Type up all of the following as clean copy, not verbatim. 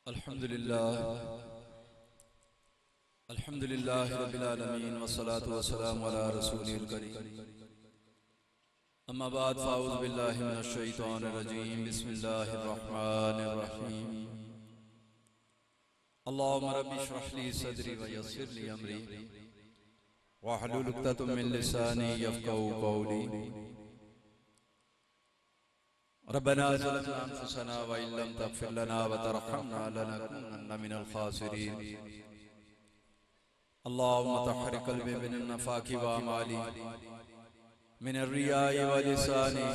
अल्हम्दुलिल्लाह रब्बिल आलमीन वस्सलातु वस्सलामु अला रसूलिल करीम। अम्मा बाद फ़अऊज़ु बिल्लाहि मिनश शैतानिर रजीम। बिस्मिल्लाहिर रहमानिर रहीम। अल्लाहुम्मा रब्बि इश्रह ली सदरी व यस्सिर ली अमरी वहलुल उक़दतम मिन लिसानी यफ़क़हू क़ौली। रब्बना ज़लमना अनफुसना व इन लम तग़फ़िर लना व तरहमना लनकुनन्ना मिनल ख़ासिरीन। अल्लाहुम्मा तहहिर क़ल्बी मिनन नफ़ाक़ि व अमाली मिनर रियाइ व लिसानी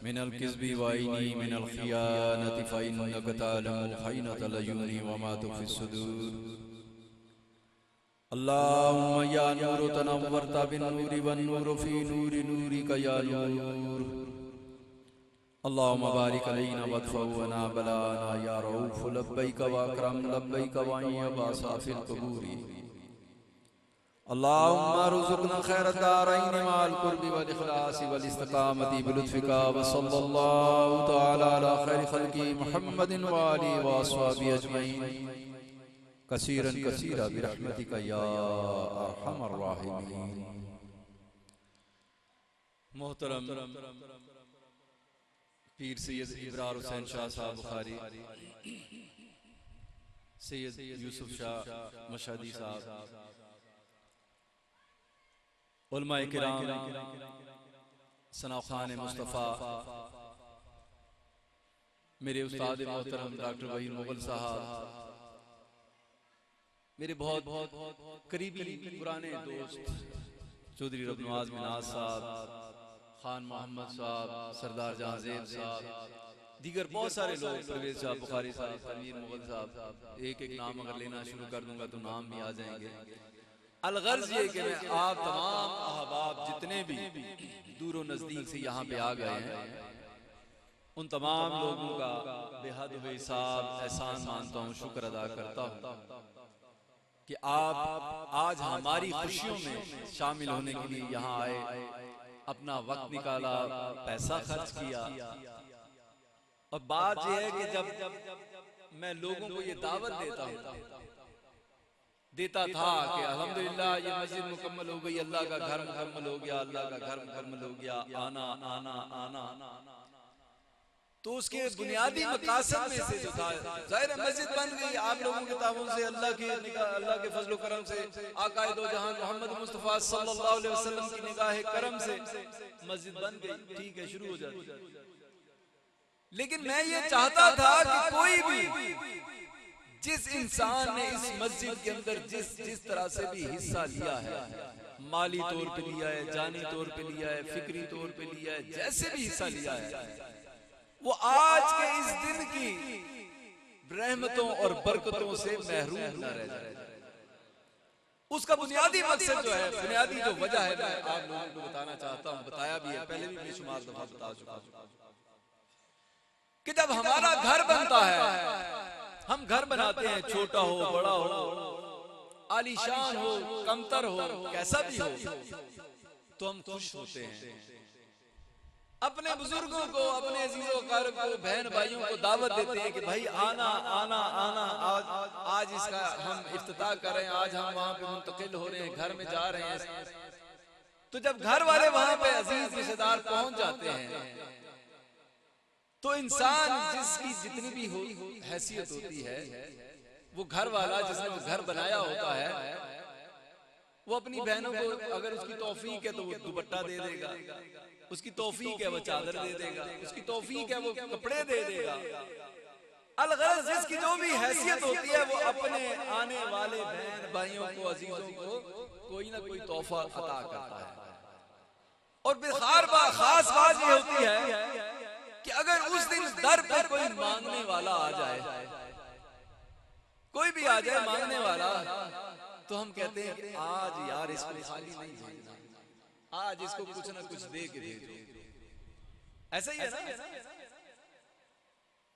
मिनल किज़्बि व ऐनी मिनल ख़ियानति फ़इन्नका तअलमु ख़ाइनतल अयुनि व मा तुख़फ़ि सुदूर। अल्लाहुम्मा या नूरु तनव्वरत बिन्नूरि वन्नूरु फ़ी नूरि नूरिका या नूर। अल्लाहुम्मा बारिक अलैना वदफ़अना बलाना या रऊफ़ लब्बैक व अकरम लब्बैक व अय्यबा साफ़िल क़बूरी। अल्लाहुम्मा रुज़ुक़ना खैरद दारैनि मअल क़ुर्बि वल इख़लासि वल इस्तिक़ामति बिलुत्फ़िका व सल्लल्लाहु तआला अला खैरि ख़ल्क़ि मुहम्मदिन व आलिहि व अस्हाबिहि अजमईन कसीरन कसीरा बिरहमतिका या अरहमर राहिमीन। मोहतरम पीर सैयद इब्रार हुसैन शाह साहब बुखारी, सैयद यूसुफ शाह मशहदी साहब, उलमाए किराम, सनाखान मुस्तफ़ा, मेरे उस्ताद मोहतरम डॉक्टर वहीद मुग़ल साहब, मेरे बहुत करीबी पुराने दोस्त चौधरी रबनवाज मिनाज साहब, खान मोहम्मद साहब, सरदार जहांज़ेब साहब, दीगर बहुत सारे लोग, परवेज़ शाह बुखारी साहब, तनवीर मुग़ल साहब, एक एक नाम अगर लेना शुरू कर दूंगा तो नाम भी आ जाएंगे। अलगर्ज ये कि मैं आप तमाम अहबाब जितने भी दूर और नज़दीक से यहाँ पे आ गए हैं, उन तमाम लोगों का बेहद बेहिसाब एहसान मानता हूँ, शुक्र अदा करता हूँ कि आप आज हमारी खुशियों में शामिल होने के लिए यहाँ आए, अपना वक्त निकाला, पैसा खर्च किया। और बात यह है कि जब मैं लोगों को ये दावत देता था कि अल्हम्दुलिल्लाह ये मस्जिद मुकम्मल हो गई, अल्लाह का घर मुकम्मल हो गया, अल्लाह का घर मुकम्मल हो गया, आना आना आना, तो उसके बुनियादी मकासद में से जो था, ज़ाहिर मस्जिद बन गई आप लोगों के ताउन से, अल्लाह के फजल करम से, आकाए दो जहां मोहम्मद मुस्तफ़ा सल्लल्लाहु अलैहि वसल्लम की निगाह करम से मस्जिद बन गई। ठीक है, शुरू हो जाती। लेकिन मैं ये चाहता था कि कोई भी जिस इंसान ने इस मस्जिद के अंदर जिस तरह से भी हिस्सा लिया है, माली तौर पे लिया है, जानी तौर पे लिया है, फिक्री तौर पे लिया है, जैसे भी हिस्सा लिया है, वो आज के इस दिन की रहमतों और बरकतों से महरूम न रह जाए। उसका बुनियादी मकसद जो है, बुनियादी जो वजह है, मैं आप लोगों को बताना चाहता हूँ, बताया भी है, पहले भी बेशुमार दफा बता चुका हूं कि जब हमारा घर बनता है, हम घर बनाते हैं, छोटा हो बड़ा हो, आलीशान हो कमतर हो, कैसा भी हो, तो हम खुश होते हैं। अपने बुजुर्गों को, अपने अजीजों अकारिब को, बहन भाइयों को दावत देते हैं कि भाई आना आना आना, आज इसका हम इफ्तिताह कर रहे हैं, आज हम वहां पे मुंतकिल हो रहे हैं, घर में जा रहे हैं। तो जब घर वाले वहां पे अजीज रिश्तेदार पहुंच जाते हैं, तो इंसान जिसकी जितनी भी हैसियत होती है, वो घर वाला जिसने वो घर बनाया होता है, वो अपनी बहनों को अगर उसकी तौफीक है तो वो दुपट्टा दे देगा, उसकी तौफीक है वो चादर दे देगा, उसकी तौफीक है वो कपड़े दे देगा। अलगर्ज जिसकी जो भी हैसियत होती है, वो अपने आने वाले बहन भाइयों को, अजीजों को कोई ना कोई तोहफा अता करता है। और फिर खास बात ये होती है कि अगर उस दिन दर पे कोई मांगने वाला आ जाए, कोई भी आ जाए मांगने वाला, तो हम कहते हैं कि आज यार इसको खाली नहीं भेजना, आज इसको कुछ ना कुछ दे के भेजो। ऐसा ही है ना?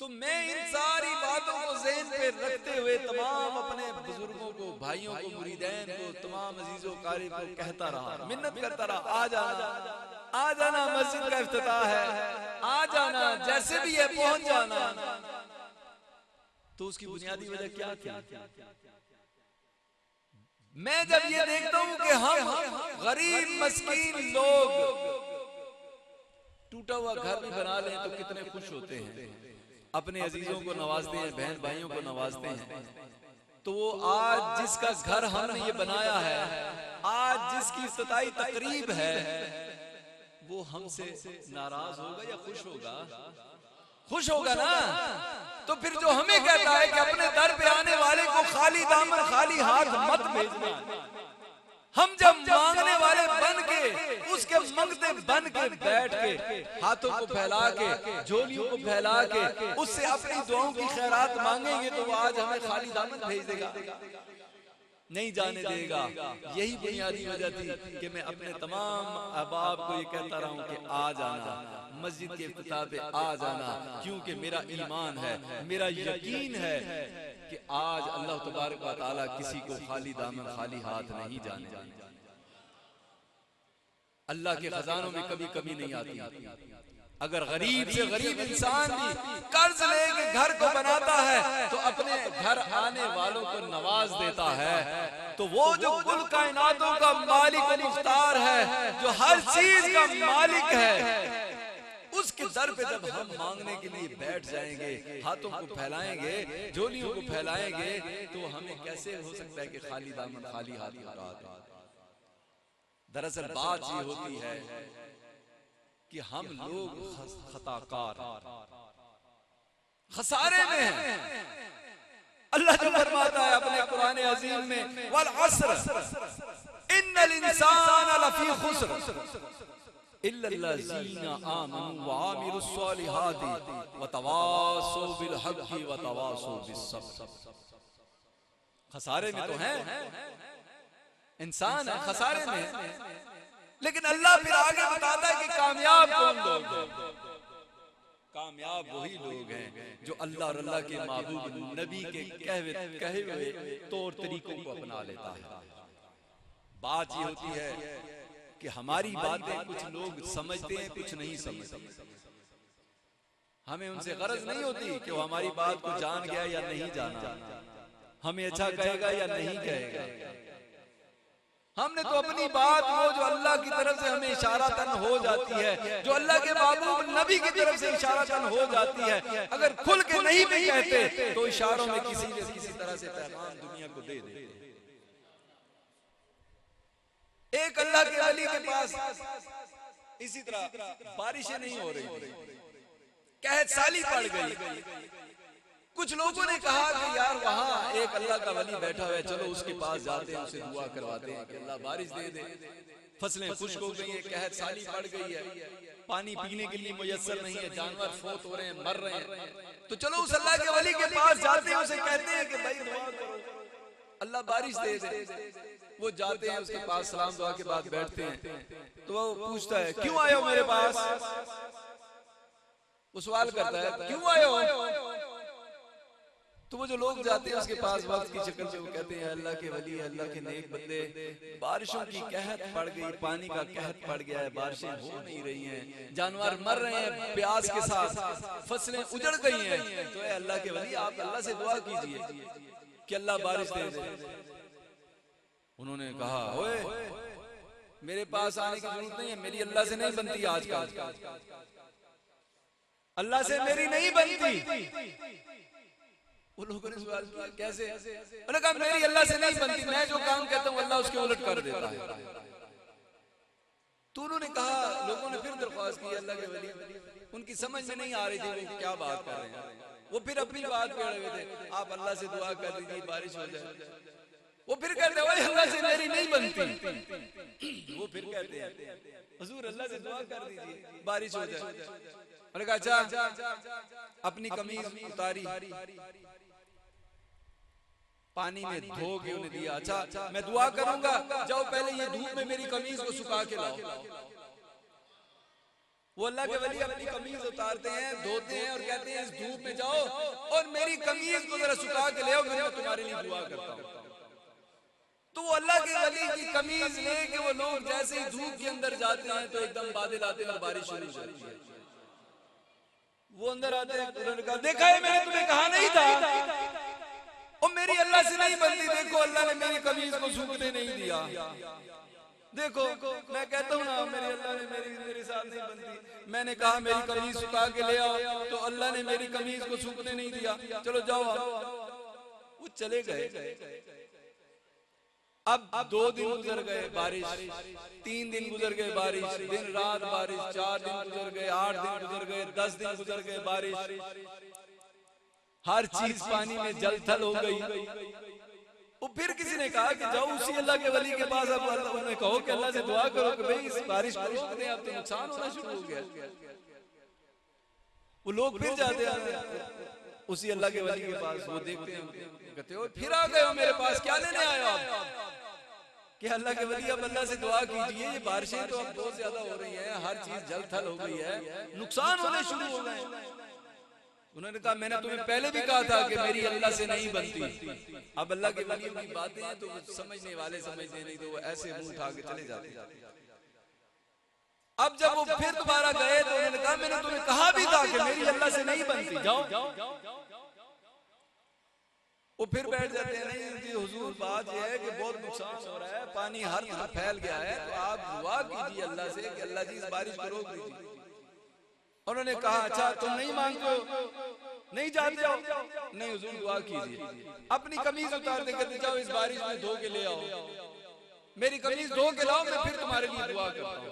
तो मैं इन सारी बातों को ज़हन पे रखते हुए तमाम अपने बुजुर्गों को, भाइयों को, मुरीदैन को, तमाम अजीजों कारी को कहता रहा, मिन्नत करता रहा, आ जाना मस्जिद का इफ्तिताह है, आ जाना, जैसे भी है पहुंच जाना। तो उसकी बुनियादी वजह क्या थी? मैं जब ये देखता हूं कि हम गरीब मस्कीन लोग टूटा हुआ घर भी बना लें तो कितने खुश होते हैं, अपने अजीजों को नवाजते हैं, बहन भाइयों को नवाजते हैं, तो वो आज जिसका घर हमने ये बनाया है, आज जिसकी इफ्तिताई तकरीब है, वो हमसे नाराज होगा या खुश होगा? खुश होगा ना। तो फिर जो हमें कहता है कि अपने दर पे आने वाले को खाली दामन खाली हाथ मत भेजना, हम जब मांगने वाले बन के, उसके मंगते बन के बैठ के, हाथों को फैला के, झोलियों को फैला के, उससे अपनी दुआओं की खैरात मांगेंगे, तो वो आज हमें खाली दामन भेज देगा, नहीं जाने देगा। यही बुनियादी वजह थी कि मैं अपने तमाम अहबाब को ये कहता रहा हूँ कि आ जाना, मस्जिद के इफ्तिताह पे आ जाना, क्योंकि मेरा ईमान है, मेरा यकीन है कि आज अल्लाह तबारक व तआला किसी को खाली दामन खाली हाथ नहीं जाने देगा। अल्लाह के खजानों में कभी कमी नहीं आती। अगर गरीब से गरीब इंसान भी कर्ज लेके घर को बनाता है तो अपने घर आने वालों को नवाज देता है, तो वो जो कुल कायनातों का मालिक और मुख्तार है, जो हर चीज का मालिक है, उसके दर पे जब हम मांगने के लिए बैठ जाएंगे, हाथों को फैलाएंगे, झोलियों को फैलाएंगे, तो हमें कैसे हो सकता है कि खाली दामन खाली हाथ आता? दरअसल बात ये होती है कि हम लोग खताकार खसारे में हैं। अल्लाह जो फरमाता है अपने कुरान अजीम में, वल अस्र इन्नल इंसान लफी खुस्र इल्लल्लज़ीना आमनू व आमिलुस सालिहाति व तवासौ बिल हक़्क़ि व तवासौ बिस सब्र। खसारे में तो हैं, इंसान है खसारे में, लेकिन अल्लाह फिर आगे बताता है कि कामयाब कौन लोग हैं? कामयाब वही लोग हैं जो अल्लाह और अल्लाह के महबूब नबी के कहे हुए तौर तरीकों को अपना लेता है। बात ये होती है कि हमारी बातें कुछ लोग समझते हैं, कुछ नहीं समझते। हमें उनसे गरज नहीं होती कि वो हमारी बात को जान गया या नहीं जाना, हमें अच्छा कहेगा या नहीं कहेगा। हमने तो अपनी बात, वो जो अल्लाह की तरफ से हमें इशारातन हो जाती है, जो अल्लाह के महबूब नबी की तरफ से इशारातन हो जाती है, अगर खुल के नहीं भी कहते तो इशारों में किसी तरह से पैगाम दुनिया को दे देते। एक अल्लाह के वली के पास इसी तरह बारिशें नहीं हो रही, कहत साली पड़ गई। कुछ लोगों ने कहा कि यार वहाँ एक अल्लाह का वली बैठा हुआ है, चलो उसके पास जाते हैं, उसे दुआ करवाते हैं कि अल्लाह बारिश दे दे। फसलें खुश्क हो गई है, कहत साली पड़ गई है, पानी पीने के लिए मुयस्सर नहीं है, जानवर फोत हो रहे हैं, मर रहे हैं, तो चलो उस अल्लाह के वली के पास जाते हैं, उसे कहते हैं कि भाई दुआ करो, अल्लाह बारिश दे दे। वो जाते हैं उसके पास, सलाम दुआ के बाद बैठते हैं, तो वो पूछता है क्यों आए हो मेरे पास? वो सवाल करता है क्यों आए हो? तो वो जो लोग जाते हैं उसके पास वक्त की शक्ल में, वो कहते हैं अल्लाह के वली, अल्लाह के नेक बंदे, बारिशों की कहत पड़ गई, पानी का कहत पड़ गया है, बारिशें हो नहीं रही हैं, जानवर मर रहे हैं प्यास के साथ, फसलें उजड़ गई हैं, तो है अल्लाह के वली आप अल्लाह से दुआ कीजिए कि अल्लाह बारिश दे दे। उन्होंने कहा ओए मेरे पास आने की जरूरत नहीं है, मेरी अल्लाह से नहीं बनती, आजकल अल्लाह से मेरी नहीं बनती। वो लोगों ने सवाल किया कैसे? उन्होंने कहा मेरी अल्लाह से नहीं बनती, मैं जो काम कहता हूँ अल्लाह उसके उलट कर देता है। तो उन्होंने कहा, लोगों ने फिर दरख्वास्त की अल्लाह के वली, उनकी समझ में नहीं आ रही थी वो क्या बात कर रहे हैं, वो फिर अपनी बात पे अड़े हुए थे, आप अल्लाह से दुआ कर दीजिए बारिश हो जाए। वो फिर कहते हैं अल्लाह से मेरी नहीं बनती। वो फिर कहते हैं हुजूर अल्लाह से दुआ कर दीजिए बारिश हो जाए। मैंने कहा अच्छा, अपनी कमीज उतारी, पानी में धो के उन्हें दिया, अच्छा मैं दुआ करूंगा, जाओ पहले ये धूप में मेरी कमीज को सुखा के लाओ। वो अल्लाह के वली अपनी कमीज उतारते हैं, धोते हैं और कहते हैं इस धूप में जाओ और मेरी कमीज को जरा सुखा के ले आओ, फिर मैं तुम्हारे लिए दुआ करता हूँ। तो वो अल्लाह के वली की कमीज लेके वो लोग जैसे ही धूप के अंदर जाते हैं तो एकदम बादल आते हैं और बारिश शुरू हो जाती है। वो अंदर आते हैं, उन्होंने कहा देखा है मैंने तुम्हें कहा नहीं था मेरी अल्लाह से नहीं बनती, देखो अल्लाह ने मेरी कमीज को सूखने नहीं दिया। देखो मैं कहता हूँ ना मेरी अल्लाह ने मेरे साथ नहीं बनती, मैंने कहा मेरी कमीज सुखा के ले आओ तो अल्लाह ने मेरी कमीज को सूखने नहीं दिया, चलो जाओ। वो चले गए। अब 2 दिन गुजर गए बारिश, 3 दिन गुजर गए बारिश, दिन रात बारिश, 4 दिन गुजर गए, 8 दिन गुजर गए, 10 दिन गुजर गए बारिश, हर चीज पानी में जल थल हो गई। वो फिर किसी ने कहा कि जाओ उसी अल्लाह के वली के पास, अब उन्होंने कहो कि अल्लाह से दुआ करो कि भाई इस बारिश को रोक दे, अब तो नुकसान होना शुरू हो गया। वो लोग फिर जाते हैं उसी अल्लाह के वली के पास, वो देखते हैं, कहते हो फिर आ गए हो मेरे पास, क्या लेने आए हो आप? कि अल्लाह के वली अब अल्लाह से दुआ कीजिए, ये बारिशें तो अब बहुत ज्यादा हो रही है, हर चीज जल थल हो गई है, नुकसान होने शुरू हो गए। उन्होंने कहा मैंने तुम्हें पहले भी कहा था कि मेरी अल्लाह से नहीं बनती। अब अल्लाह के वलियों की बातें हैं तो समझने वाले समझते नहीं, तो वो ऐसे मुंह उठा के चले जाते। अब जब वो फिर दोबारा गए तो उन्होंने कहा मैंने तुम्हें कहा भी था कि मेरी अल्लाह से नहीं बनती, जाओ। वो फिर बैठ जाते हैं, नहीं जी हुजूर बात यह है कि बहुत नुकसान हो रहा है, पानी हर तरफ फैल गया है, तो आप दुआ कीजिए अल्लाह से कि अल्लाह जी इस बारिश को रोक दीजिए। उन्होंने कहा अच्छा तुम नहीं मांगते हो, नहीं जाते हो? नहीं हुजूर दुआ कीजिए। अपनी कमीज उतार दे कहते जाओ इस बारिश में धो के ले आओ, मेरी कमीज धो के लाओ, मैं फिर तुम्हारे लिए दुआ करता हूँ।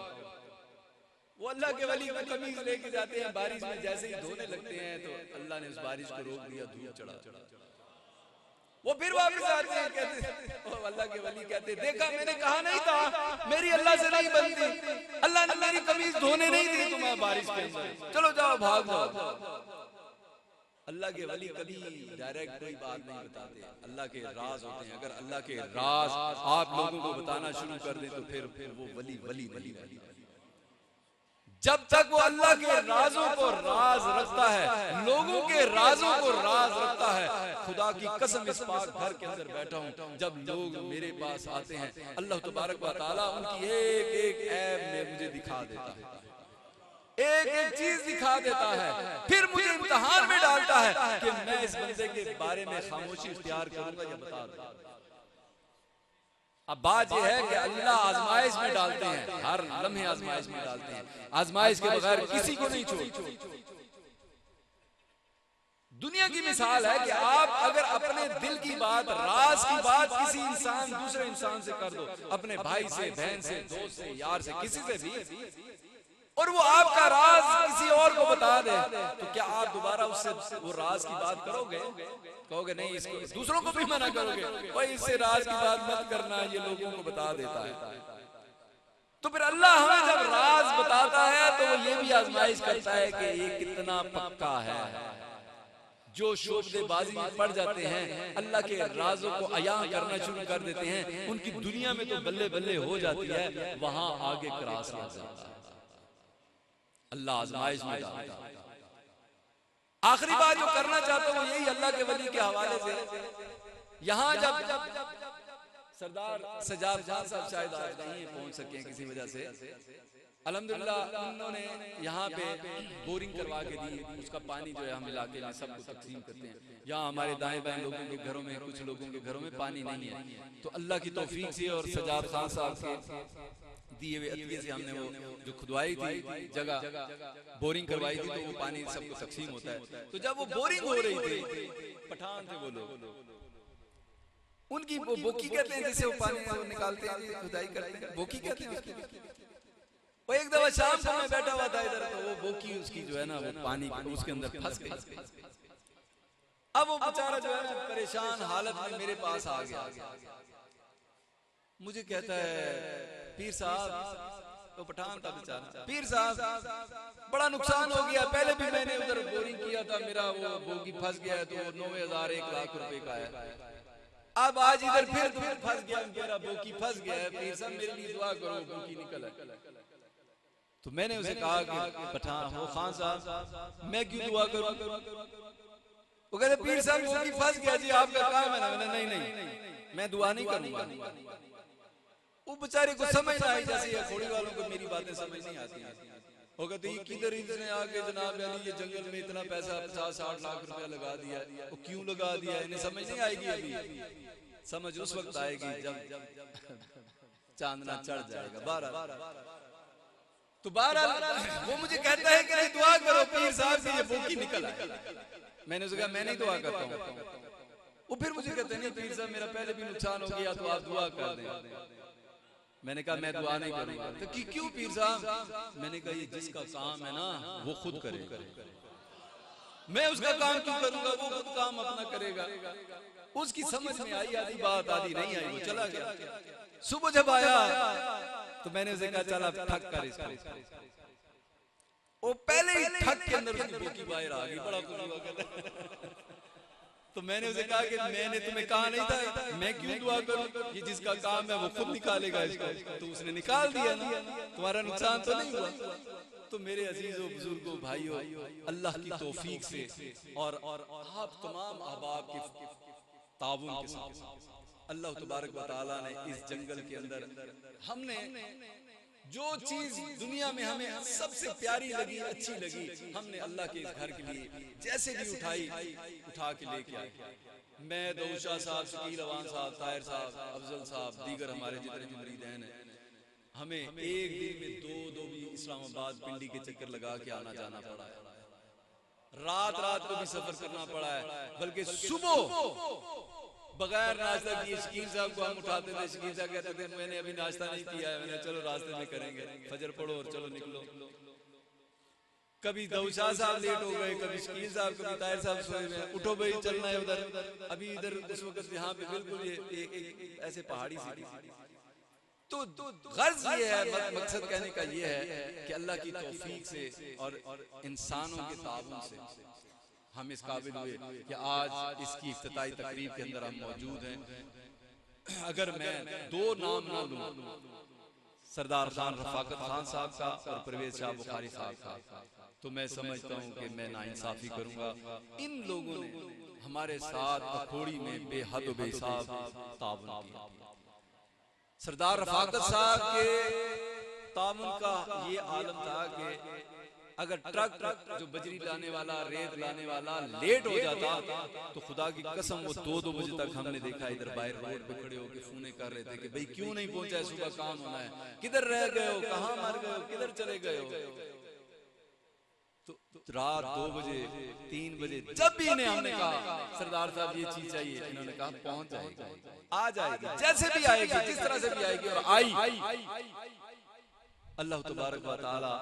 वो अल्लाह के वली की कमीज लेके जाते हैं, बारिश में जैसे ही धोने लगते हैं तो अल्लाह ने उस बारिश को रोक दिया, धूप चढ़ा। वो फिर वापस आते हैं, कहते अल्लाह के वली कहते देखा मैंने कहा नहीं था मेरी अल्लाह से नहीं बनती, अल्लाह ने मेरी कमीज धोने नहीं दी तुम्हारे बारिश के अंदर, चलो जाओ भाग जाओ। अल्लाह के वली कभी डायरेक्ट कोई बात नहीं बताते, अल्लाह के राज होते हैं। अगर अल्लाह के राज आप लोगों को बताना शुरू कर दें तो फिर वो वली वली वली वली। जब तक वो अल्लाह के राजों को राज रखता है, लोगों के राजों को राज रखता है, खुदा की कसम इस पाक घर के अंदर बैठा हूं, जब लोग मेरे पास आते हैं अल्लाह तबारक व तआला उनकी एक एक ऐब में मुझे दिखा देता है, एक एक चीज दिखा देता है, फिर मुझे इम्तिहान में डालता है कि मैं इस बंदे के बारे में खामोशी इख्तियार करूंगा या बता दूंगा। अब बात यह है कि अल्लाह आजमाइश में डालते हैं, हर लम्हे आजमाइश में डालते हैं, आजमाइश के बगैर किसी को नहीं छोड़ते। दुनिया की मिसाल है कि आप अगर अपने दिल की बात, राज की बात किसी इंसान दूसरे इंसान से कर दो, अपने भाई से, बहन से, दोस्त से, यार से, किसी से भी, और वो आपका राज किसी और को बता दे, तो क्या आप दोबारा उससे वो राज की बात करोगे? कहोगे नहीं, इसको दूसरों को भी मना करोगे, भाई इससे राज की बात मत करना, ये लोगों को बता देता है। तो फिर अल्लाह हमें जब राज बताता है तो वो ये भी आजमाइश करता है कि ये कितना पक्का है। जो शोबदेबाजी में पड़ जाते हैं, अल्लाह के राजों को अया करना शुरू कर देते हैं, उनकी दुनिया में तो बल्ले बल्ले हो जाती है, वहां आगे क्रॉस हो जाता है। अल्लाह आजमाइश में डालता है। आखिरी बात जो करना चाहता हूँ यही अल्लाह के वली के हवाले से, यहाँ जब सरदार सजाद खान साहब शायद आज नहीं पहुंच सके किसी वजह से, अल्हम्दुलिल्लाह उन्होंने यहाँ पे बोरिंग करवा के दी, उसका पानी जो है हम इलाके में सबको तकसीम करते हैं। यहाँ हमारे दाएं बाएं लोगों के घरों में, कुछ लोगों के घरों में पानी नहीं है, तो अल्लाह की तौफीक से और सजाद खान साहब के दिए हुए अतिये से हमने वो जो खुदवाई थी जगह बोरिंग करवाई थी, तो वो पानी सबको तकसीम होता है। तो जब वो बोरिंग हो रही थी, पठान थे वो लोग, उनकी वो बोकी कहते हैं जिसे वो पानी निकालते हैं, खुदाई करते हैं, बोकी कहते हैं। वो एक दफा शाम को मैं बैठा हुआ था इधर, तो वो बोकी उसकी जो है ना वो पानी उसके अंदर फंस गई। अब वो बेचारा जो है परेशान हालत में मेरे पास आ गया, मुझे कहता है पीर साहब, तो पठान था बेचारा, पीर साहब बड़ा नुकसान हो गया, पहले भी मैंने उधर बोरिंग किया था, मेरा वो बोगी फंस गया है, तो 90,000 1 लाख रुपए का है, अब आज इधर फिर फंस गया, मेरा बोकी फंस गया है, पीर साहब मेरे लिए दुआ करो, बोकी निकल है। तो मैंने उसे कहा कि पठान हो खान साहब मैं क्यों दुआ करूं? वो कहते पीर साहब बोगी फंस गया जी, आपका काम है ना। मैंने नहीं मैं दुआ नहीं करूंगा। वो बेचारे को समझ ना आई, जैसे ये घोड़ी वालों को मेरी बातें समझ नहीं आती है। वो कहते ये किधर इसने आके जनाब अली ये जंगल में इतना पैसा 50-60 लाख रुपया लगा दिया, वो क्यों लगा दिया, इन्हें समझ नहीं आएगी अभी, समझ उस वक्त आएगी जब चांदना चढ़ जाएगा। बहरहाल तो बहरहाल वो मुझे कहता है कि नहीं दुआ करो पीर साहब की ये बोकी निकल आए। मैंने उससे कहा मैं नहीं दुआ करता हूँ। वो फिर मुझे कहते नहीं पीर साहब मेरा पहले भी नुकसान हो गया तो आप दुआ कर दें। मैंने कहा मैं दुआ नहीं करूंगा। तो क्यों पीर साहब? मैंने कहा ये जिसका काम है ना वो खुद करे, मैं उसका काम क्यों करूंगा, वो खुद काम अपना करेगा। उसकी समझ में आई आधी बात, आधी नहीं आई, वो चला गया। सुबह जब आया तो मैंने उसे कहा चल अब ठक कर इसको। वो पहले ही ठक के अंदर उसकी बोकी बाहर आ गई, बड़ा खुश हुआ। तो मैंने उसे कहा कि मैंने तुम्हें कहा नहीं था, मैं क्यों दुआ करूं, ये जिसका काम है वो खुद निकालेगा इसको। तो उसने निकाल दिया ना, तुम्हारा नुकसान तो नहीं हुआ। तो मेरे अजीजों बुजुर्गों भाइयों, अल्लाह की तौफीक से और आप तमाम अहबाब के ताउन के साथ अल्लाह तबारक व तआला ने इस जंगल के अंदर हमने जो चीज दुनिया में हमें सबसे प्यारी लगी, अच्छी लगी, हमने अल्लाह के इस घर के लिए जैसे भी उठा के लेके आए। मैं दौशा साहब, शकील अवान साहब, ताहिर साहब, अफजल साहब, दीगर हमारे जितने मुरीदैन हैं, हमें एक दिन में दो भी इस्लामाबाद पिंडी के चक्कर लगा के आना जाना पड़ा है। रात को भी सफर करना पड़ा है, बल्कि सुबह बगैर नाश्ता किए शकील साहब को हम उठाते थे। शकील साहब कहते थे मैंने अभी नाश्ता नहीं किया है। मैंने चलो रास्ते में करेंगे, फजर पढ़ो और चलो निकलो। कभी दौशा साहब लेट हो गए, कभी शकील साहब, कभी ताहिर साहब सोए हुए, उठो भाई चलना है उधर। अभी इधर उस वक्त यहाँ पे बिल्कुल ये ऐसे पहाड़ी सी। तो गर्ज ये है, मकसद कहने का ये है कि अल्लाह की तौफीक से और इंसानों के ताउन से हम इस काबिल हुए कि आज इसकी इफ्तिताई तकरीब के अंदर हम मौजूद हैं। अगर मैं दो नाम ना लूं, सरदार खान रफाकत खान साहब का और परवेज शाह बुखारी साहब का, तो मैं समझता हूं कि मैं नाइंसाफी करूंगा। इन लोगों ने हमारे साथ अखोड़ी में बेहद बेहिसाब ताउन किया। सरदार रफाकत साहब के ताउन का ये आलम था कि अगर ट्रक जो बजरी लाने वाला, रेत लाने वाला लेट हो जाता तो खुदा की कसम वो 2-2 बजे तक हमने देखा इधर बाहर रोड पे खड़े होकर फोने कर रहे थे कि भाई क्यों नहीं पहुंचा, सुबह काम होना है, किधर रह गए हो, कहां मर गए हो, किधर चले गए हो। तो रात 2 बजे 3 बजे जब भी इन्हें हमने कहा सरदार साहब ये चीज चाहिए, इन्होंने कहा पहुंच जाएगी, आ जाएगी, जैसे भी आएगी, जिस तरह से भी आएगी। और आई। अल्लाह तबारक व तआला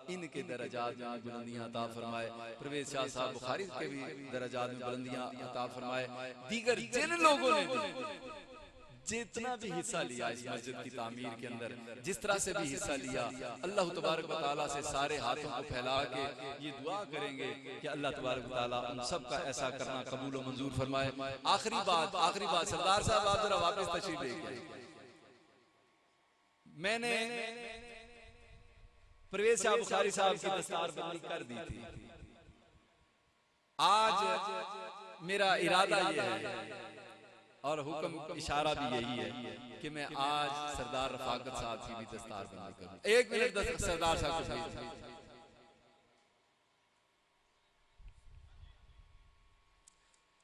इनके दरजात में बुलंदियां अता फरमाए। परवेज शाह साहब बुखारी के भी दरजात में बुलंदियां अता फरमाए। दीगर जिन लोगों ने जितना भी हिस्सा लिया इस मस्जिद की तामीर के अंदर, जिस तरह से भी हिस्सा लिया, अल्लाह तबारक व तआला से सारे हाथों को फैला के ये दुआ करेंगे कि अल्लाह तबारक व तआला उन सब का ऐसा करना कबूल व मंजूर फरमाए। आखिरी बात सरदार साहब आप जरा वापस तशरीफ लेके। मैंने परवेज शाह बुखारी साहब की दस्तार बंदी कर दी थी। आज मेरा इरादा ये है और हुक्म इशारा भी यही है कि मैं आज सरदार रफाकत साहब की भी दस्तार बंदी करूं। 1 मिनट सरदार साहब को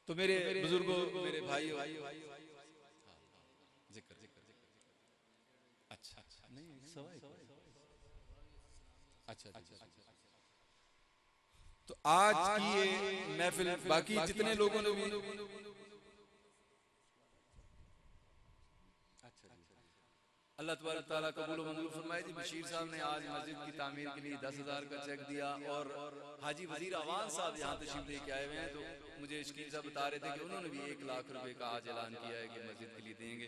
तो मेरे बुजुर्गों, मेरे भाइयों, अच्छा नहीं सवाई, अच्छा। तो आज की ये महफिल बाकी जितने लोगों ने भी अल्लाह तबारक तआला कबूल मंजूर फरमाए। जी बशीर साहब ने आज मस्जिद की तामीर के लिए 10,000 का चेक दिया और हाजी वजीर अवान साहब यहाँ तशरीफ लेके आए हुए हैं। तो मुझे शकील साहब बता रहे थे कि उन्होंने भी 1 लाख रुपए का आज ऐलान किया है कि मस्जिद के लिए देंगे।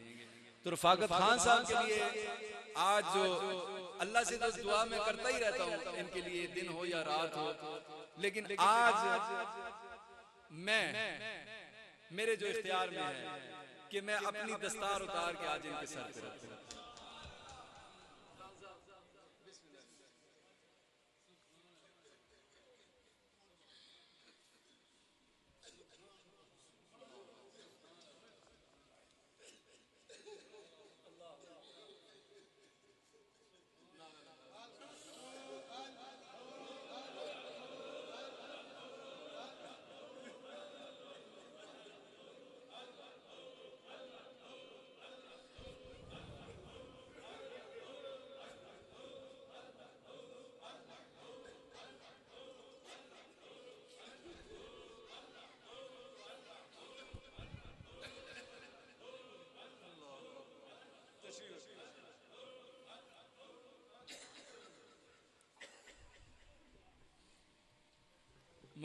तो रफाकत खान साहब के लिए आज जो अल्लाह से तो दुआ मैं करता ही रहता हूँ इनके लिए, दिन हो या रात हो, लेकिन आज मैं मेरे जो इख्तियार में है कि मैं अपनी दस्तार उतार के आज इनके सर पे रखूं।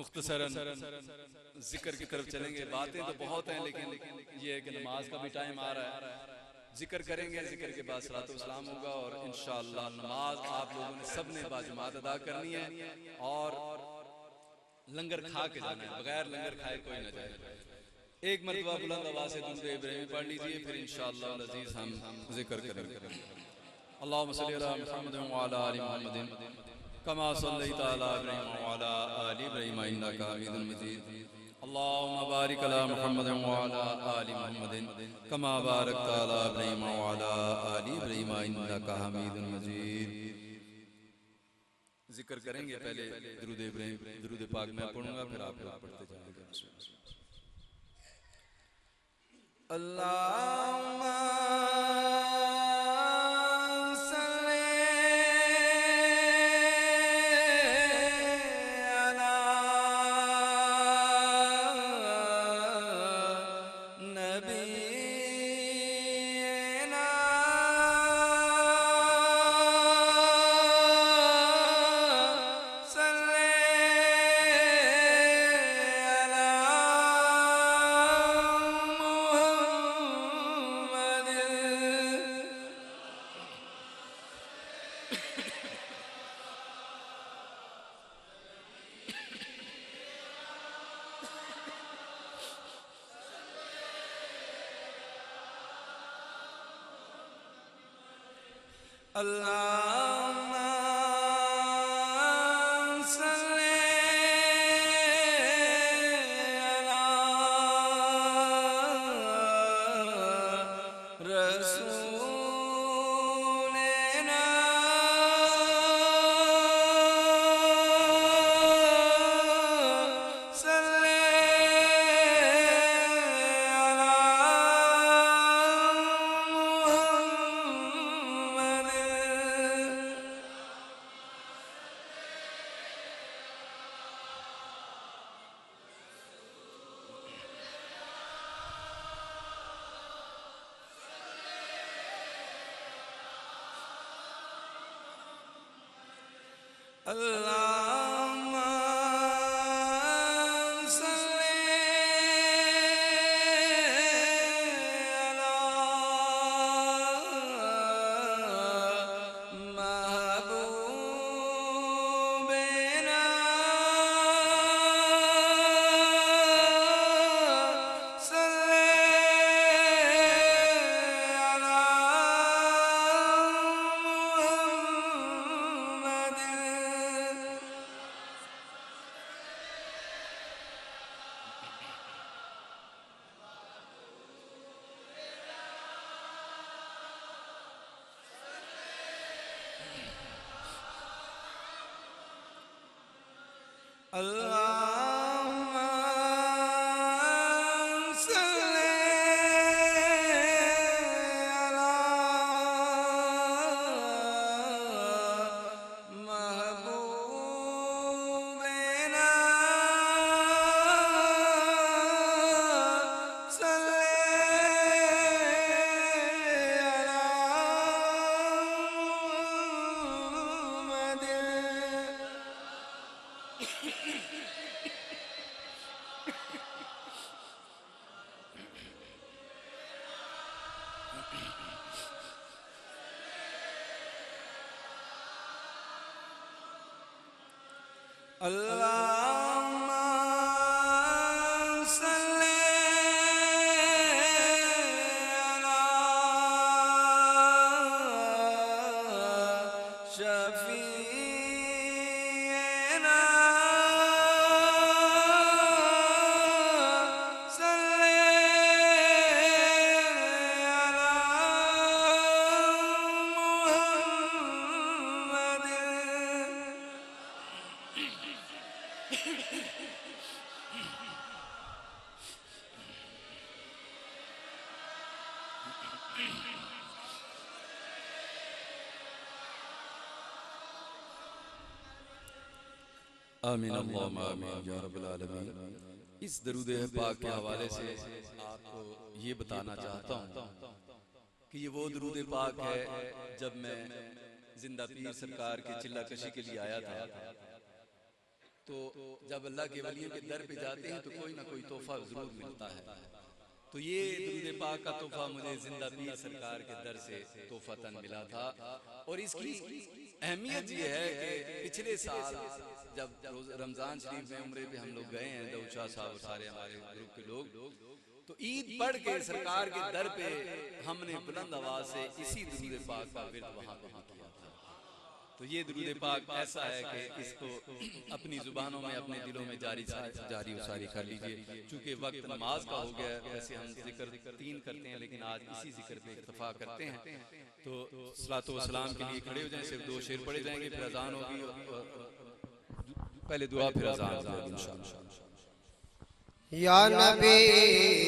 मुख्तसरन जिक्र की तरफ चलेंगे। बातें तो बहुत हैं, लेकिन ये है कि नमाज का भी टाइम आ रहा है। जिक्र करेंगे, जिक्र के बाद सलातो सलाम होगा और इंशाअल्लाह नमाज आप लोगों ने सब ने बाजमात अदा करनी है और लंगर खा के जाना है, बगैर लंगर खाए कोई न जाए। एक मरतबा बुलंद आवाज से दुरूद इब्राहिमी पढ़ लीजिए, फिर इंशाअल्लाह अज़ीज़ हम जिक्र करेंगे। अल्लाहुम्मा सल्ली अला मुहम्मद व अला आलि मुहम्मद कमा सल्लैता अला इब्राहीम व अला आलि इब्राहीम इन्नका हमीदुम मजीद। अल्लाहुम्मा बारिक अला मुहम्मद व अला आलि मुहम्मद कमा बारकता अला इब्राहीम व अला आलि इब्राहीम इन्नका हमीदुम मजीद। जिक्र करेंगे, पहले दुरूद इब्राहिम दुरूद पाक मैं पढ़ूंगा, फिर आप लोग पढ़ते जाएंगे। अल्लाहुम्मा अल्लाहुम्मा सल्ली अला रसूलिना सल्ली अल्लाहुम्मा सल्ली अला महबूबिना सल्ली अला अल्लाहुम्मा सल्ली अला महबूबिना सल्ली अला मुहम्मद। अल्लाहुम्मा सल्ली अला शफीना सल्ली अला मुहम्मद। आमीन अल्लाहुम्मा आमीन या रब्बल आलमीन। इस दरूद पाक के हवाले से आपको ये बताना चाहता हूँ कि ये वो दरूद पाक है जब मैं जिंदा पीर सरकार की चिल्ला कशी के लिए आया था तो जब अल्लाह के वलियों के दर पे जाते हैं तो कोई ना कोई तोहफा जरूर मिलता है। तो ये दुरूद पाक का तोहफा मुझे जिंदा पीर सरकार के दर से तोहफतन मिला था। और इसकी अहमियत ये है कि पिछले साल जब रमजान शरीफ में उम्रे पे हम लोग गए हैं, दाऊद शाह साहब और सारे हमारे ग्रुप के लोग, तो ईद पढ़ के सरकार के दर पे हमने बुलंद आवाज से इसी दुरूद पाक का विर्द वहां पे किया था। तो ये दुरूद पाक ऐसा है कि इसको अपनी जुबानों में अपने दिलों में जारी उसारी कर लीजिए। चूंकि वक्त नमाज का हो गया, वैसे हम जिक्र 3 करते हैं लेकिन आज इसी जिक्र पे इत्तफा करते हैं। तो सलातो व सलाम के लिए खड़े हो जाएं, सिर्फ 2 शेर पढ़े जाएंगे, फिर अजान होगी, पहले दुआ फिर अजान होगी इंशाअल्लाह। या नबी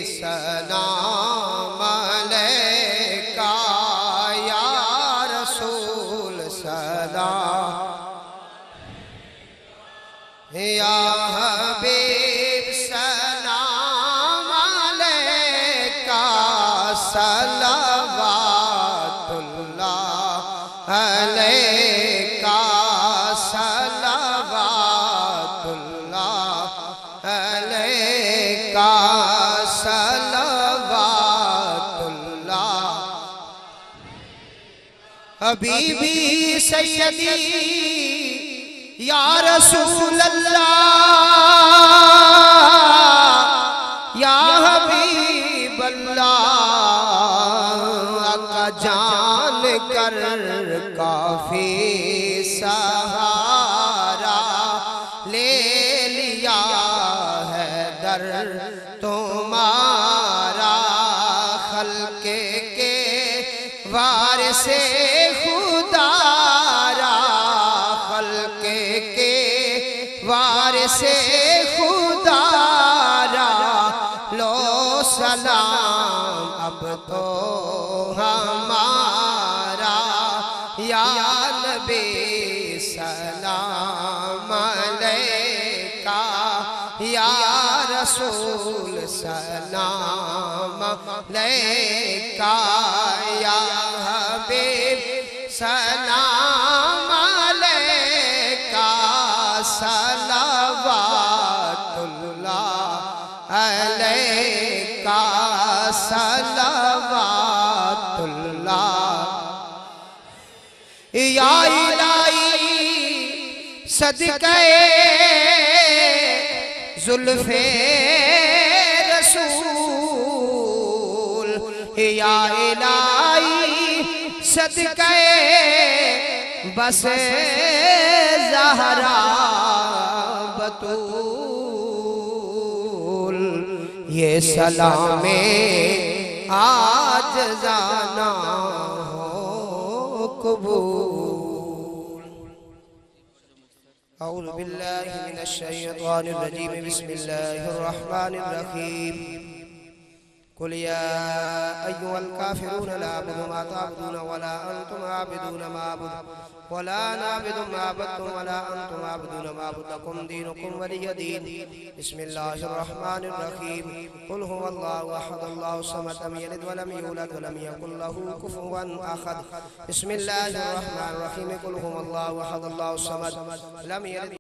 सलाम अलैका, या रसूल सलाम, या हबीब सलाम अलैका, सलवातुल्लाह अलैका, सलवातुल्लाह अलैका, सलवातुल्लाह। हबीबी सैयदी या रसूल अल्लाह, या हबीब अल्लाह का जान कर काफी सहारा ले लिया है दर तुम्हारा। खल्के के वारिसे खुदारा, खल्के के वारिसे खुदारा, लो सलाम अब तो हमारा। या नबी सलाम अलैका, या रसूल सलाम अलैका, या हबीब सलाम अलैका, सलवातुल्लाह अलैका, सलवातुल्लाह। या इलाही सदके जुल्फे रसूल, या इलाही सदके बस ज़हरा बतूल, ये सलामे आज जाना हो कबूल। अऊज़ु बिल्लाहि मिनश शैतानिर रजीम, बिस्मिल्लाहिर रहमानिर रहीम। कुल या अय्युहल काफिरून ला अअबुदु मा तअबुदून वला अंतुम आबिदून मा अअबुदु वला नअबुदु मा अबदतुम वला अंतुम आबिदून मा अअबुदु लकुम दीनुकुम वलिय दीन। बिस्मिल्लाहिर रहमानिर रहीम। कुल हुवल्लाहु अहद अल्लाहु समद लम यलिद वलम यूलद वलम यकुल लहू कुफुवन अहद। बिस्मिल्लाहिर रहमानिर रहीम। कुल हुवल्लाहु अहद अल्लाहु समद लम यलिद